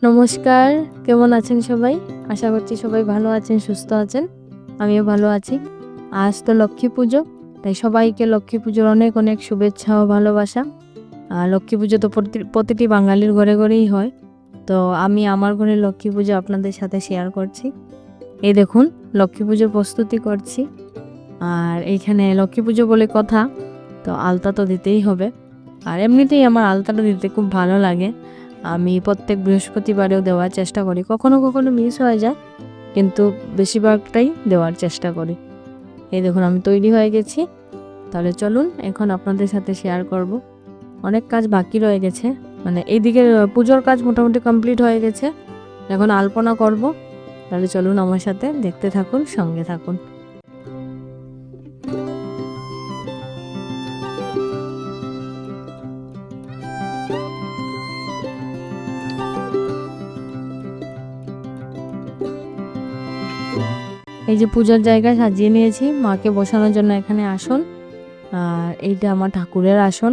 নমস্কার, কেমন আছেন সবাই? আশা করছি সবাই ভালো আছেন, সুস্থ আছেন। আমিও ভালো আছি। আজ তো লক্ষ্মী পুজো, তাই সবাইকে লক্ষ্মী পুজোর অনেক অনেক শুভেচ্ছা ও ভালোবাসা। লক্ষ্মী পুজো তো প্রতিটি বাঙালির ঘরে ঘরেই হয়। তো আমি আমার ঘরে লক্ষ্মী পুজো আপনাদের সাথে শেয়ার করছি। এই দেখুন, লক্ষ্মী পুজোর প্রস্তুতি করছি। আর এইখানে লক্ষ্মী পুজো বলে কথা, তো আলতা তো দিতেই হবে। আর এমনিতেই আমার আলতাটা দিতে খুব ভালো লাগে। আমি প্রত্যেক বৃহস্পতিবারেও দেওয়ার চেষ্টা করি। কখনো কখনো মিস হয়ে যায়, কিন্তু বেশিরভাগটাই দেওয়ার চেষ্টা করি। এই দেখুন, আমি তৈরি হয়ে গেছি। তাহলে চলুন এখন আপনাদের সাথে শেয়ার করব। অনেক কাজ বাকি রয়ে গেছে, মানে এইদিকে পুজোর কাজ মোটামুটি কমপ্লিট হয়ে গেছে। এখন আলপনা করব। তাহলে চলুন আমার সাথে, দেখতে থাকুন, সঙ্গে থাকুন। এই যে পূজার জায়গা সাজিয়ে নিয়েছি মাকে বসানোর জন্য, এখানে আসন। আর এইটা আমার ঠাকুরের আসন।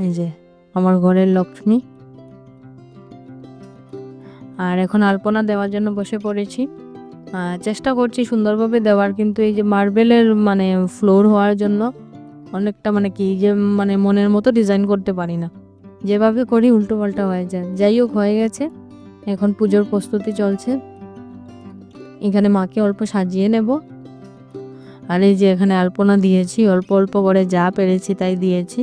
এই যে আমার ঘরের লক্ষ্মী। আর এখন আলপনা দেওয়ার জন্য বসে পড়েছি। চেষ্টা করছি সুন্দরভাবে দেওয়ার, কিন্তু এই যে মার্বেলের মানে ফ্লোর হওয়ার জন্য অনেকটা মানে কি যে মানে মনের মতো ডিজাইন করতে পারি না, যেভাবে করি উল্টো পাল্টা হয়ে যায়। যাই হোক, হয়ে গেছে। এখন পুজোর প্রস্তুতি চলছে। এখানে মাকে অল্প সাজিয়ে নেব। আর এই যে এখানে আলপনা দিয়েছি, অল্প অল্প করে যা পেরেছি তাই দিয়েছি।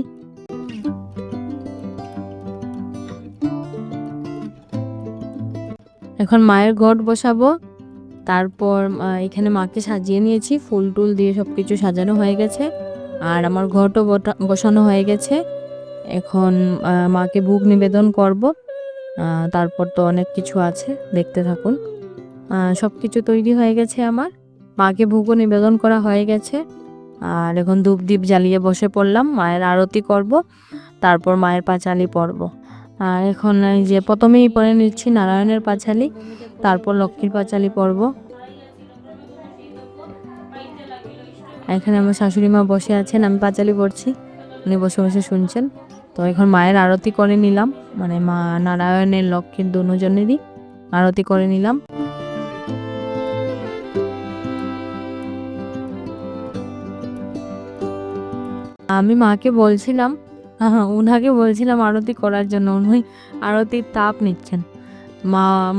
এখন মায়ের ঘট বসাবো। তারপর এখানে মাকে সাজিয়ে নিয়েছি, ফুল টুল দিয়ে সব কিছু সাজানো হয়ে গেছে। আর আমার ঘটও বসানো হয়ে গেছে। এখন মাকে ভোগ নিবেদন করব। তারপর তো অনেক কিছু আছে, দেখতে থাকুন। সব কিছু তৈরি হয়ে গেছে আমার। মাকে ভোগও নিবেদন করা হয়ে গেছে। আর এখন ধূপ দ্বীপ জ্বালিয়ে বসে পড়লাম, মায়ের আরতি করব, তারপর মায়ের পাঁচালি পরব। আর এখন এই যে প্রথমেই পরে নিচ্ছি নারায়ণের পাঁচালি, তারপর লক্ষ্মীর পাঁচালি পরব। এখানে আমার শাশুড়ি মা বসে আছেন, আমি পাঁচালি পড়ছি, উনি বসে বসে শুনছেন। তো এখন মায়ের আরতি করে নিলাম, মানে মা নারায়ণের লক্ষ্মীর দুজনেরই আরতি করে নিলাম। আমি মাকে বলছিলাম, উনাকে বলছিলাম আরতি করার জন্য, উনি আরতির তাপ নিচ্ছেন।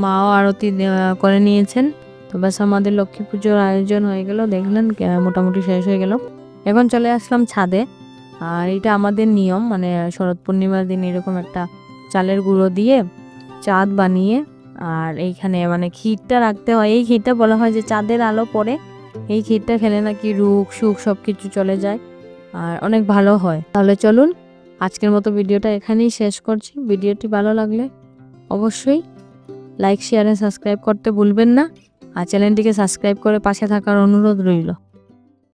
মাও আরতি করে নিয়েছেন। তো ব্যাস আমাদের লক্ষ্মী পুজোর আয়োজন হয়ে গেল, দেখলেন মোটামুটি শেষ হয়ে গেল। এখন চলে আসলাম ছাদে। আর এটা আমাদের নিয়ম, মানে শরৎ পূর্ণিমার দিন এরকম একটা চালের গুঁড়ো দিয়ে চাঁদ বানিয়ে, আর এইখানে মানে ক্ষীরটা রাখতে হয়। এই ক্ষীরটা বলা হয় যে চাঁদের আলো পড়ে, এই ক্ষীরটা খেলে নাকি রোগ সুখ সব কিছু চলে যায়, আর অনেক ভালো হয়। তাহলে চলুন, আজকের মতো ভিডিওটা এখানেই শেষ করছি। ভিডিওটি ভালো লাগলে অবশ্যই লাইক, শেয়ার এন্ড সাবস্ক্রাইব করতে ভুলবেন না। আর চ্যানেলটিকে সাবস্ক্রাইব করে পাশে থাকার অনুরোধ রইল।